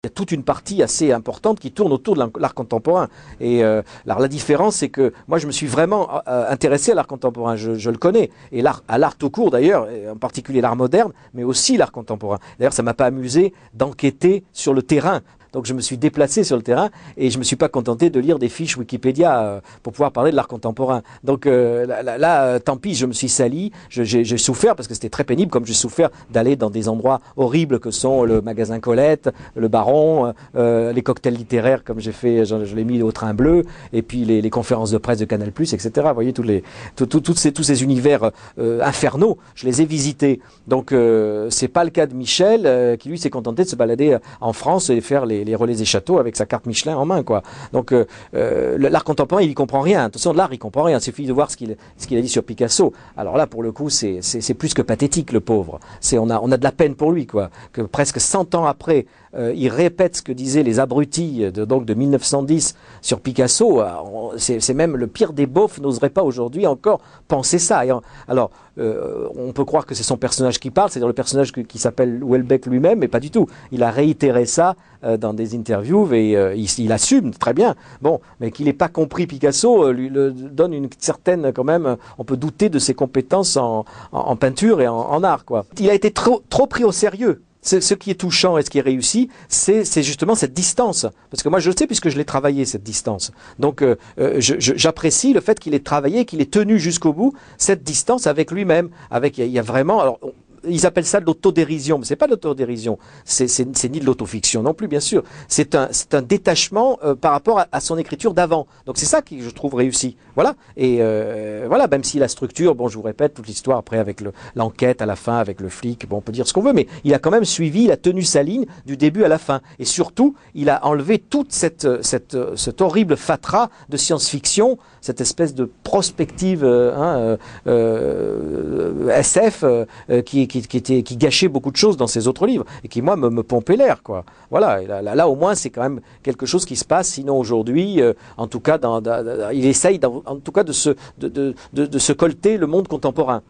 Il y a toute une partie assez importante qui tourne autour de l'art contemporain. Et alors la différence, c'est que moi, je me suis vraiment intéressé à l'art contemporain. Je le connais. Et à l'art tout court, d'ailleurs, en particulier l'art moderne, mais aussi l'art contemporain. D'ailleurs, ça m'a pas amusé d'enquêter sur le terrain. Donc je me suis déplacé sur le terrain et je me suis pas contenté de lire des fiches Wikipédia pour pouvoir parler de l'art contemporain. Donc tant pis, je me suis sali, j'ai souffert parce que c'était très pénible, comme j'ai souffert d'aller dans des endroits horribles que sont le magasin Colette, le Baron, les cocktails littéraires comme j'ai fait, je l'ai mis au Train Bleu, et puis les conférences de presse de Canal+, etc. Vous voyez tous ces univers infernaux, je les ai visités. Donc c'est pas le cas de Michel qui lui s'est contenté de se balader en France et faire les relais des châteaux avec sa carte Michelin en main, quoi. Donc l'art contemporain, il y comprend rien. Attention, de l'art, il comprend rien. Il suffit de voir ce qu'il a dit sur Picasso. Alors là, pour le coup, c'est plus que pathétique, le pauvre. On a de la peine pour lui, quoi. Que presque 100 ans après, il répète ce que disaient les abrutis de 1910 sur Picasso. C'est même le pire des beaufs n'oserait pas aujourd'hui encore penser ça. Alors, on peut croire que c'est son personnage qui parle, c'est-à-dire le personnage qui s'appelle Houellebecq lui-même, mais pas du tout. Il a réitéré ça dans des interviews et il assume très bien. Bon, mais qu'il n'ait pas compris Picasso lui donne une certaine, quand même, on peut douter de ses compétences en peinture et en art, quoi. Il a été trop pris au sérieux. Ce qui est touchant et ce qui est réussi, c'est justement cette distance. Parce que moi, je le sais puisque je l'ai travaillé, cette distance. Donc, j'apprécie le fait qu'il ait travaillé, qu'il ait tenu jusqu'au bout cette distance avec lui-même. Il y a vraiment... Alors, ils appellent ça de l'autodérision, mais c'est pas de l'autodérision, c'est ni de l'autofiction non plus, bien sûr. C'est un détachement par rapport à son écriture d'avant. Donc c'est ça que je trouve réussi. Voilà. Et voilà, même si la structure, bon, je vous répète, toute l'histoire après avec l'enquête à la fin, avec le flic, bon, on peut dire ce qu'on veut, mais il a quand même suivi, il a tenu sa ligne du début à la fin. Et surtout, il a enlevé toute cet horrible fatras de science-fiction, cette espèce de prospective SF qui gâchait beaucoup de choses dans ses autres livres et qui moi me pompait l'air, quoi. Voilà, et là au moins c'est quand même quelque chose qui se passe. Sinon aujourd'hui, en tout cas, il essaye en tout cas de se colter le monde contemporain.